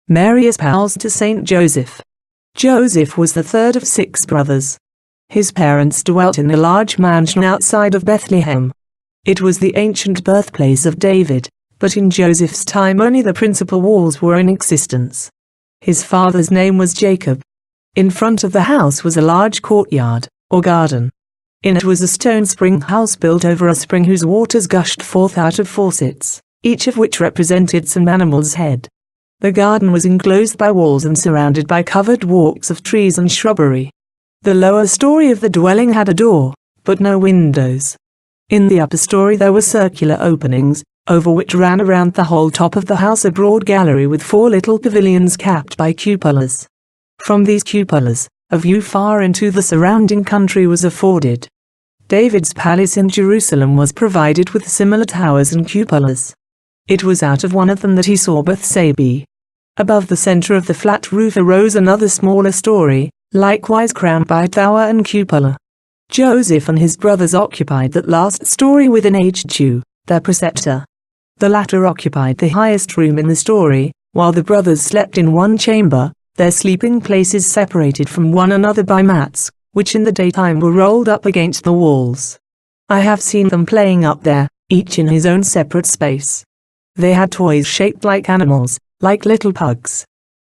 Mary espoused to Saint Joseph. Joseph was the third of 6 brothers. His parents dwelt in a large mansion outside of Bethlehem. It was the ancient birthplace of David, but in Joseph's time only the principal walls were in existence. His father's name was Jacob. In front of the house was a large courtyard, or garden. In it was a stone spring house built over a spring whose waters gushed forth out of faucets, each of which represented some animal's head. The garden was enclosed by walls and surrounded by covered walks of trees and shrubbery. The lower story of the dwelling had a door, but no windows. In the upper story there were circular openings, over which ran around the whole top of the house a broad gallery with 4 little pavilions capped by cupolas. From these cupolas, a view far into the surrounding country was afforded. David's palace in Jerusalem was provided with similar towers and cupolas. It was out of one of them that he saw Bethsabe. Above the center of the flat roof arose another smaller story, likewise crowned by tower and cupola. Joseph and his brothers occupied that last story with an aged Jew, their preceptor. The latter occupied the highest room in the story, while the brothers slept in one chamber, their sleeping places separated from one another by mats, which in the daytime were rolled up against the walls. I have seen them playing up there, each in his own separate space. They had toys shaped like animals, like little pugs.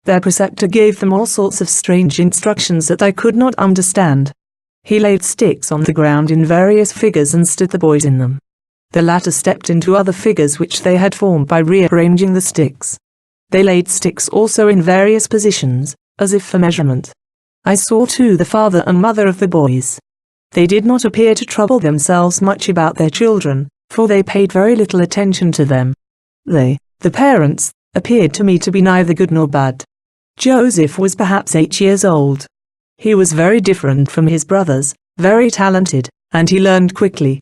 Their preceptor gave them all sorts of strange instructions that I could not understand. He laid sticks on the ground in various figures and stood the boys in them. The latter stepped into other figures which they had formed by rearranging the sticks. They laid sticks also in various positions, as if for measurement. I saw too the father and mother of the boys. They did not appear to trouble themselves much about their children, for they paid very little attention to them. They, the parents, appeared to me to be neither good nor bad. Joseph was perhaps 8 years old. He was very different from his brothers, very talented, and he learned quickly.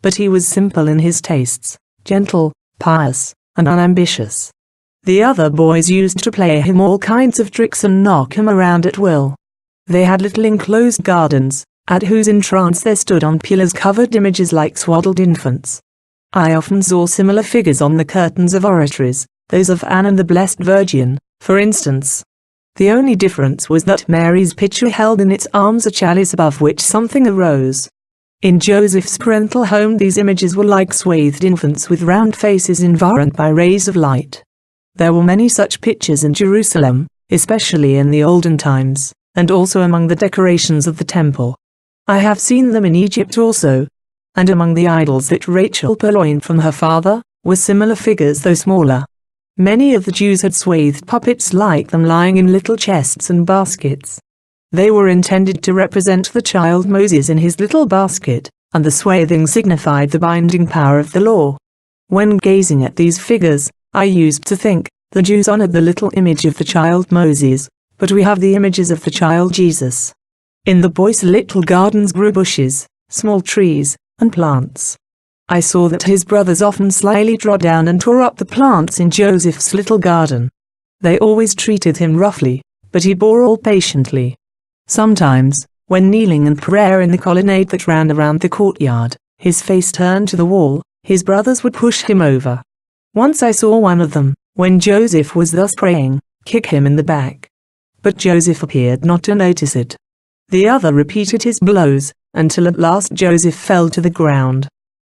But he was simple in his tastes, gentle, pious, and unambitious. The other boys used to play him all kinds of tricks and knock him around at will. They had little enclosed gardens, at whose entrance there stood on pillars covered images like swaddled infants. I often saw similar figures on the curtains of oratories, those of Anne and the Blessed Virgin, for instance. The only difference was that Mary's pitcher held in its arms a chalice above which something arose. In Joseph's parental home these images were like swathed infants with round faces environed by rays of light. There were many such pictures in Jerusalem, especially in the olden times, and also among the decorations of the temple. I have seen them in Egypt also. And among the idols that Rachel purloined from her father, were similar figures though smaller. Many of the Jews had swathed puppets like them lying in little chests and baskets. They were intended to represent the child Moses in his little basket, and the swathing signified the binding power of the law. When gazing at these figures, I used to think, the Jews honored the little image of the child Moses, but we have the images of the child Jesus. In the boys' little gardens grew bushes, small trees, and plants. I saw that his brothers often slyly trod down and tore up the plants in Joseph's little garden. They always treated him roughly, but he bore all patiently. Sometimes, when kneeling in prayer in the colonnade that ran around the courtyard, his face turned to the wall, his brothers would push him over. Once I saw one of them, when Joseph was thus praying, kick him in the back. But Joseph appeared not to notice it. The other repeated his blows, until at last Joseph fell to the ground.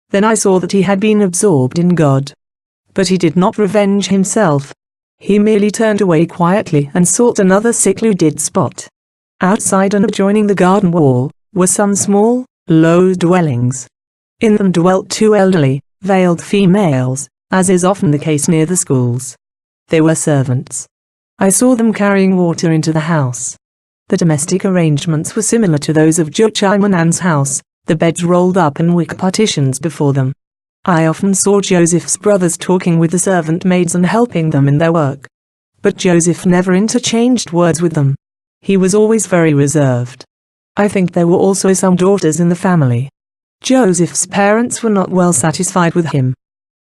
Then I saw that he had been absorbed in God. But he did not revenge himself. He merely turned away quietly and sought another secluded spot. Outside and adjoining the garden wall, were some small, low dwellings. In them dwelt 2 elderly, veiled females, as is often the case near the schools. They were servants. I saw them carrying water into the house. The domestic arrangements were similar to those of Joachim and Anne's house, the beds rolled up and wicker partitions before them. I often saw Joseph's brothers talking with the servant maids and helping them in their work. But Joseph never interchanged words with them. He was always very reserved. I think there were also some daughters in the family. Joseph's parents were not well satisfied with him.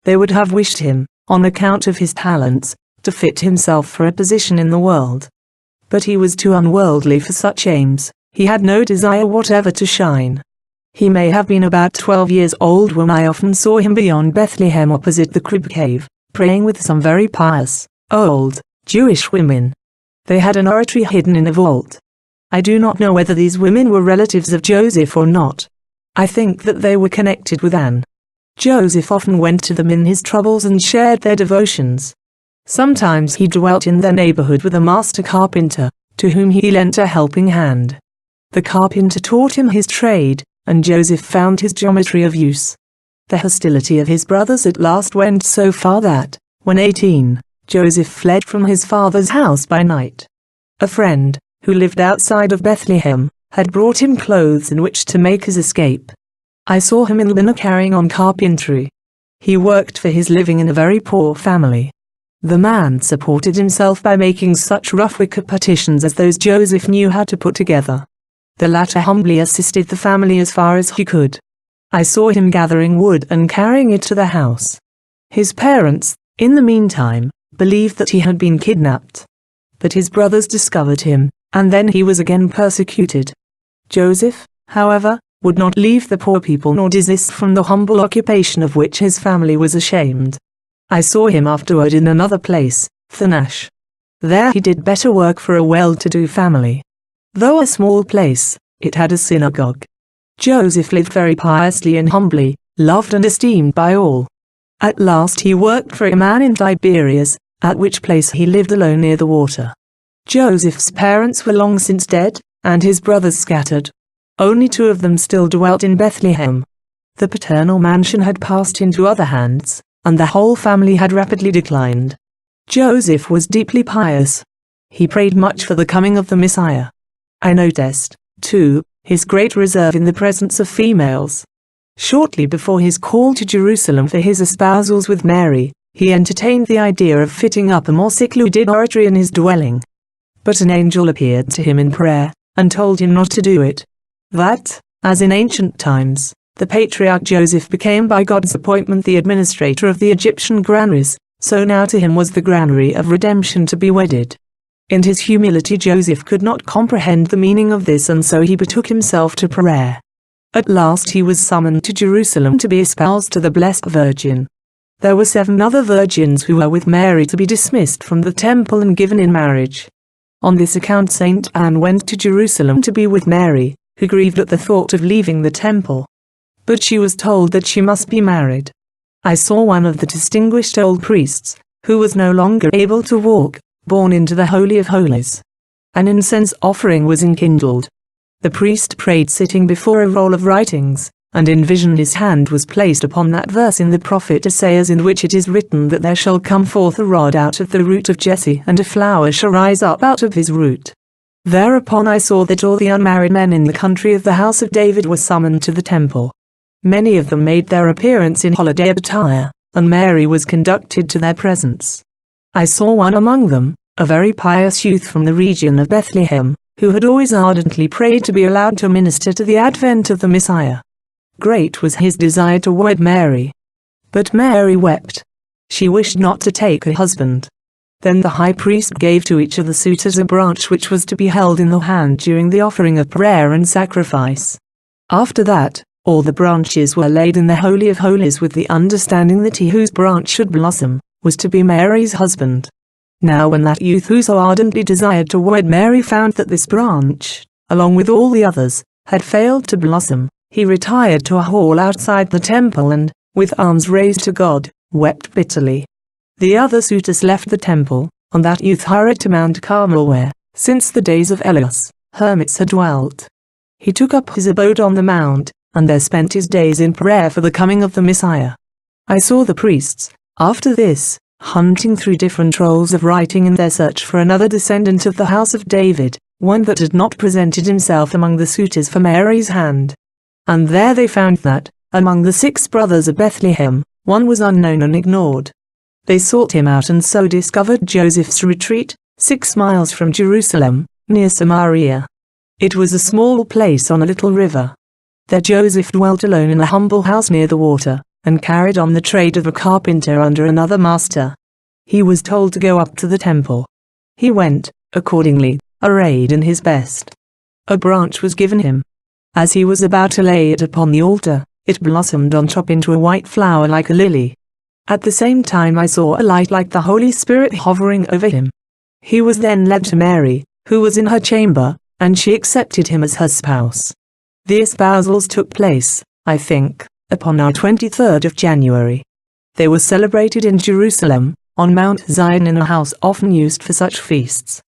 They would have wished him, on account of his talents, to fit himself for a position in the world. But he was too unworldly for such aims. He had no desire whatever to shine. He may have been about 12 years old when I often saw him beyond Bethlehem opposite the crib cave, praying with some very pious, old, Jewish women. They had an oratory hidden in a vault. I do not know whether these women were relatives of Joseph or not. I think that they were connected with Anne. Joseph often went to them in his troubles and shared their devotions. Sometimes he dwelt in their neighborhood with a master carpenter, to whom he lent a helping hand. The carpenter taught him his trade, and Joseph found his geometry of use. The hostility of his brothers at last went so far that, when 18, Joseph fled from his father's house by night. A friend, who lived outside of Bethlehem, had brought him clothes in which to make his escape. I saw him in Lina carrying on carpentry. He worked for his living in a very poor family. The man supported himself by making such rough wicker partitions as those Joseph knew how to put together. The latter humbly assisted the family as far as he could. I saw him gathering wood and carrying it to the house. His parents, in the meantime, believed that he had been kidnapped. But his brothers discovered him, and then he was again persecuted. Joseph, however, would not leave the poor people nor desist from the humble occupation of which his family was ashamed. I saw him afterward in another place, Thanash. There he did better work for a well-to-do family. Though a small place, it had a synagogue. Joseph lived very piously and humbly, loved and esteemed by all. At last he worked for a man in Tiberias, at which place he lived alone near the water. Joseph's parents were long since dead, and his brothers scattered. Only 2 of them still dwelt in Bethlehem. The paternal mansion had passed into other hands, and the whole family had rapidly declined. Joseph was deeply pious. He prayed much for the coming of the Messiah. I noticed, too, his great reserve in the presence of females. Shortly before his call to Jerusalem for his espousals with Mary, he entertained the idea of fitting up a more secluded oratory in his dwelling. But an angel appeared to him in prayer, and told him not to do it. That, as in ancient times, the patriarch Joseph became by God's appointment the administrator of the Egyptian granaries, so now to him was the granary of redemption to be wedded. In his humility Joseph could not comprehend the meaning of this, and so he betook himself to prayer. At last he was summoned to Jerusalem to be espoused to the Blessed Virgin. There were 7 other virgins who were with Mary to be dismissed from the temple and given in marriage. On this account Saint Anne went to Jerusalem to be with Mary, who grieved at the thought of leaving the temple. But she was told that she must be married. I saw one of the distinguished old priests, who was no longer able to walk, borne into the Holy of Holies. An incense offering was enkindled. The priest prayed sitting before a roll of writings, and in vision his hand was placed upon that verse in the prophet Isaiah in which it is written that there shall come forth a rod out of the root of Jesse, and a flower shall rise up out of his root. Thereupon I saw that all the unmarried men in the country of the house of David were summoned to the temple. Many of them made their appearance in holiday attire, and Mary was conducted to their presence. I saw one among them, a very pious youth from the region of Bethlehem, who had always ardently prayed to be allowed to minister to the advent of the Messiah. Great was his desire to wed Mary. But Mary wept. She wished not to take a husband. Then the high priest gave to each of the suitors a branch which was to be held in the hand during the offering of prayer and sacrifice. After that, all the branches were laid in the Holy of Holies with the understanding that he whose branch should blossom was to be Mary's husband. Now when that youth who so ardently desired to wed Mary found that this branch, along with all the others, had failed to blossom, he retired to a hall outside the temple and, with arms raised to God, wept bitterly. The other suitors left the temple, and that youth hurried to Mount Carmel where, since the days of Elias, hermits had dwelt. He took up his abode on the mount, and there spent his days in prayer for the coming of the Messiah. I saw the priests, after this, hunting through different rolls of writing in their search for another descendant of the house of David, one that had not presented himself among the suitors for Mary's hand. And there they found that, among the 6 brothers of Bethlehem, one was unknown and ignored. They sought him out and so discovered Joseph's retreat, 6 miles from Jerusalem, near Samaria. It was a small place on a little river. There Joseph dwelt alone in a humble house near the water, and carried on the trade of a carpenter under another master. He was told to go up to the temple. He went, accordingly, arrayed in his best. A branch was given him. As he was about to lay it upon the altar, it blossomed on top into a white flower like a lily. At the same time I saw a light like the Holy Spirit hovering over him. He was then led to Mary, who was in her chamber, and she accepted him as her spouse. The espousals took place, I think, upon our 23rd of January. They were celebrated in Jerusalem, on Mount Zion in a house often used for such feasts.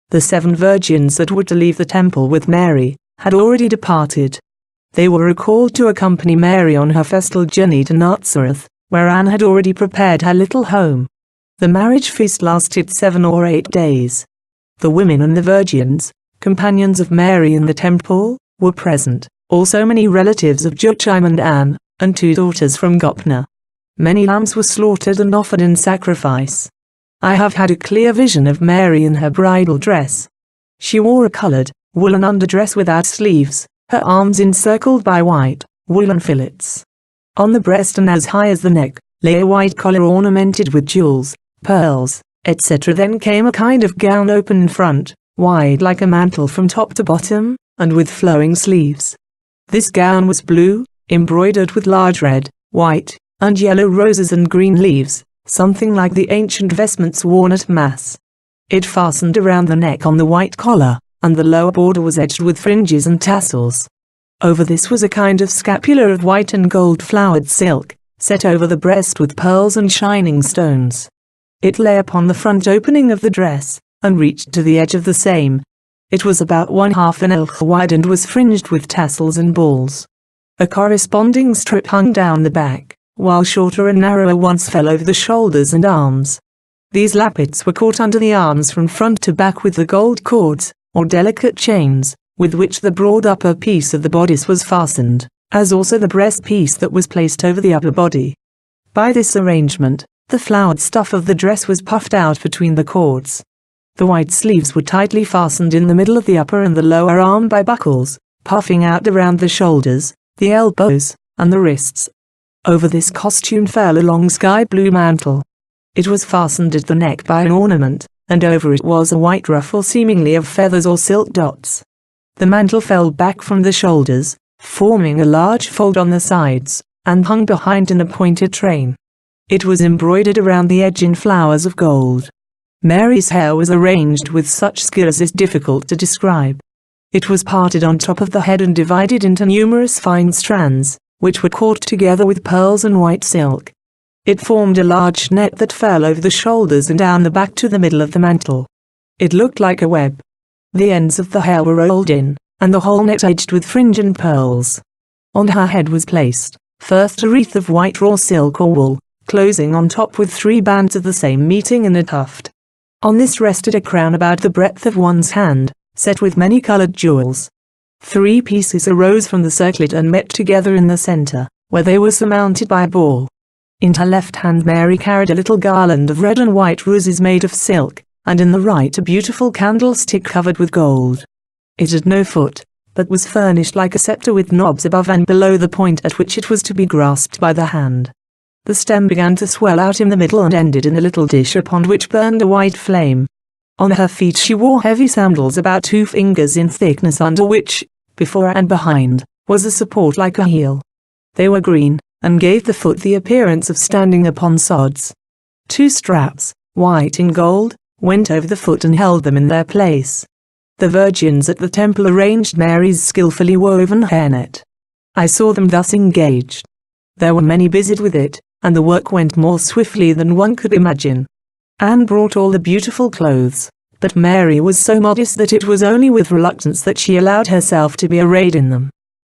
The 7 virgins that were to leave the temple with Mary had already departed. They were recalled to accompany Mary on her festal journey to Nazareth, where Anne had already prepared her little home. The marriage feast lasted 7 or 8 days. The women and the virgins, companions of Mary in the temple, were present, also many relatives of Joachim and Anne, and 2 daughters from Gopna. Many lambs were slaughtered and offered in sacrifice. I have had a clear vision of Mary in her bridal dress. She wore a colored, woolen underdress without sleeves, her arms encircled by white, woolen fillets. On the breast and as high as the neck, lay a white collar ornamented with jewels, pearls, etc. Then came a kind of gown open in front, wide like a mantle from top to bottom, and with flowing sleeves. This gown was blue, embroidered with large red, white, and yellow roses and green leaves, something like the ancient vestments worn at Mass. It fastened around the neck on the white collar, and the lower border was edged with fringes and tassels. Over this was a kind of scapular of white and gold flowered silk, set over the breast with pearls and shining stones. It lay upon the front opening of the dress, and reached to the edge of the same. It was about 1/2 an ell wide and was fringed with tassels and balls. A corresponding strip hung down the back, while shorter and narrower ones fell over the shoulders and arms. These lappets were caught under the arms from front to back with the gold cords, or delicate chains, with which the broad upper piece of the bodice was fastened, as also the breast piece that was placed over the upper body. By this arrangement, the flowered stuff of the dress was puffed out between the cords. The white sleeves were tightly fastened in the middle of the upper and the lower arm by buckles, puffing out around the shoulders, the elbows, and the wrists. Over this costume fell a long sky blue mantle. It was fastened at the neck by an ornament, and over it was a white ruffle seemingly of feathers or silk dots. The mantle fell back from the shoulders, forming a large fold on the sides, and hung behind in a pointed train. It was embroidered around the edge in flowers of gold. Mary's hair was arranged with such skill as is difficult to describe. It was parted on top of the head and divided into numerous fine strands, which were caught together with pearls and white silk. It formed a large net that fell over the shoulders and down the back to the middle of the mantle. It looked like a web. The ends of the hair were rolled in, and the whole net edged with fringe and pearls. On her head was placed, first a wreath of white raw silk or wool, closing on top with 3 bands of the same meeting in a tuft. On this rested a crown about the breadth of one's hand, set with many colored jewels. 3 pieces arose from the circlet and met together in the center, where they were surmounted by a ball. In her left hand Mary carried a little garland of red and white roses made of silk, and in the right a beautiful candlestick covered with gold. It had no foot, but was furnished like a scepter with knobs above and below the point at which it was to be grasped by the hand. The stem began to swell out in the middle and ended in a little dish upon which burned a white flame. On her feet she wore heavy sandals about 2 fingers in thickness, under which, before and behind, was a support like a heel. They were green, and gave the foot the appearance of standing upon sods. 2 straps, white in gold, went over the foot and held them in their place. The virgins at the temple arranged Mary's skillfully woven hairnet. I saw them thus engaged. There were many busied with it, and the work went more swiftly than one could imagine. Anne brought all the beautiful clothes, but Mary was so modest that it was only with reluctance that she allowed herself to be arrayed in them.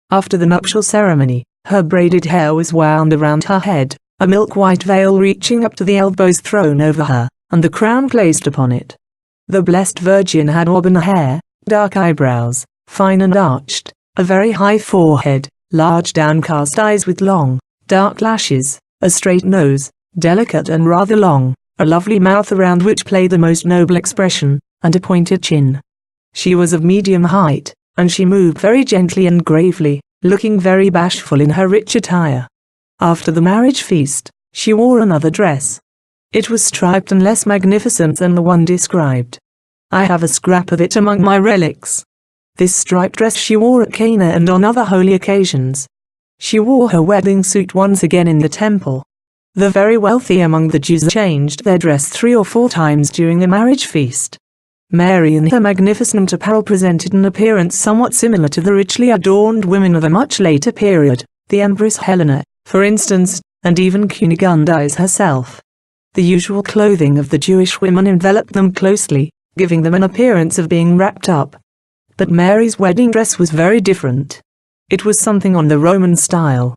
After the nuptial ceremony, her braided hair was wound around her head, a milk-white veil reaching up to the elbows thrown over her, and the crown placed upon it. The Blessed Virgin had auburn hair, dark eyebrows, fine and arched, a very high forehead, large downcast eyes with long, dark lashes, a straight nose, delicate and rather long, a lovely mouth around which played the most noble expression, and a pointed chin. She was of medium height, and she moved very gently and gravely, looking very bashful in her rich attire. After the marriage feast, she wore another dress. It was striped and less magnificent than the one described. I have a scrap of it among my relics. This striped dress she wore at Cana and on other holy occasions. She wore her wedding suit once again in the temple. The very wealthy among the Jews changed their dress 3 or 4 times during the marriage feast. Mary in her magnificent apparel presented an appearance somewhat similar to the richly adorned women of a much later period, the Empress Helena, for instance, and even Kunigunde herself. The usual clothing of the Jewish women enveloped them closely, giving them an appearance of being wrapped up. But Mary's wedding dress was very different. It was something on the Roman style.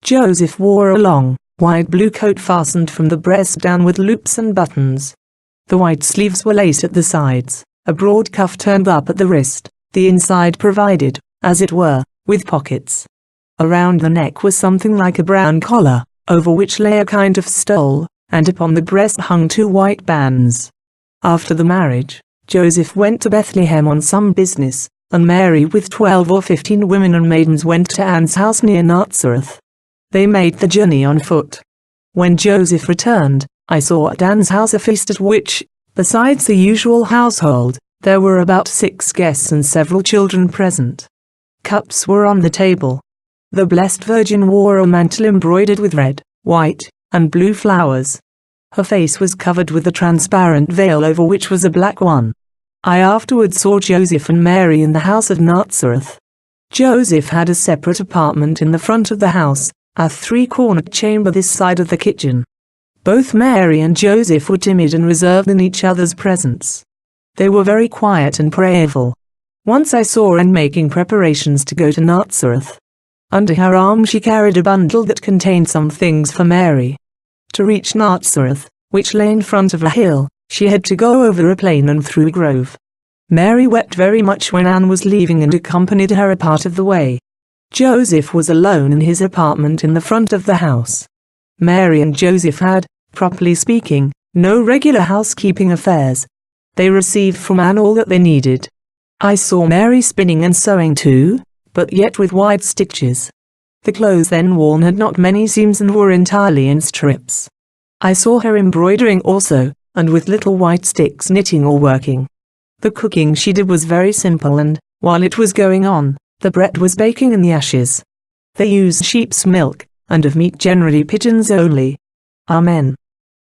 Joseph wore a long, wide blue coat fastened from the breast down with loops and buttons. The white sleeves were laced at the sides, a broad cuff turned up at the wrist, the inside provided, as it were, with pockets. Around the neck was something like a brown collar, over which lay a kind of stole, and upon the breast hung 2 white bands. After the marriage, Joseph went to Bethlehem on some business, and Mary with 12 or 15 women and maidens went to Anne's house near Nazareth. They made the journey on foot. When Joseph returned, I saw at Anne's house a feast at which, besides the usual household, there were about 6 guests and several children present. Cups were on the table. The Blessed Virgin wore a mantle embroidered with red, white, and blue flowers. Her face was covered with a transparent veil over which was a black one. I afterwards saw Joseph and Mary in the house of Nazareth. Joseph had a separate apartment in the front of the house, a 3-cornered chamber this side of the kitchen. Both Mary and Joseph were timid and reserved in each other's presence. They were very quiet and prayerful. Once I saw Anne making preparations to go to Nazareth. Under her arm she carried a bundle that contained some things for Mary. To reach Nazareth, which lay in front of a hill, she had to go over a plain and through a grove. Mary wept very much when Anne was leaving and accompanied her a part of the way. Joseph was alone in his apartment in the front of the house. Mary and Joseph had, properly speaking, no regular housekeeping affairs. They received from Anne all that they needed. I saw Mary spinning and sewing too, but yet with wide stitches. The clothes then worn had not many seams and were entirely in strips. I saw her embroidering also, and with little white sticks knitting or working. The cooking she did was very simple and, while it was going on, the bread was baking in the ashes. They used sheep's milk, and of meat generally pigeons only. Amen.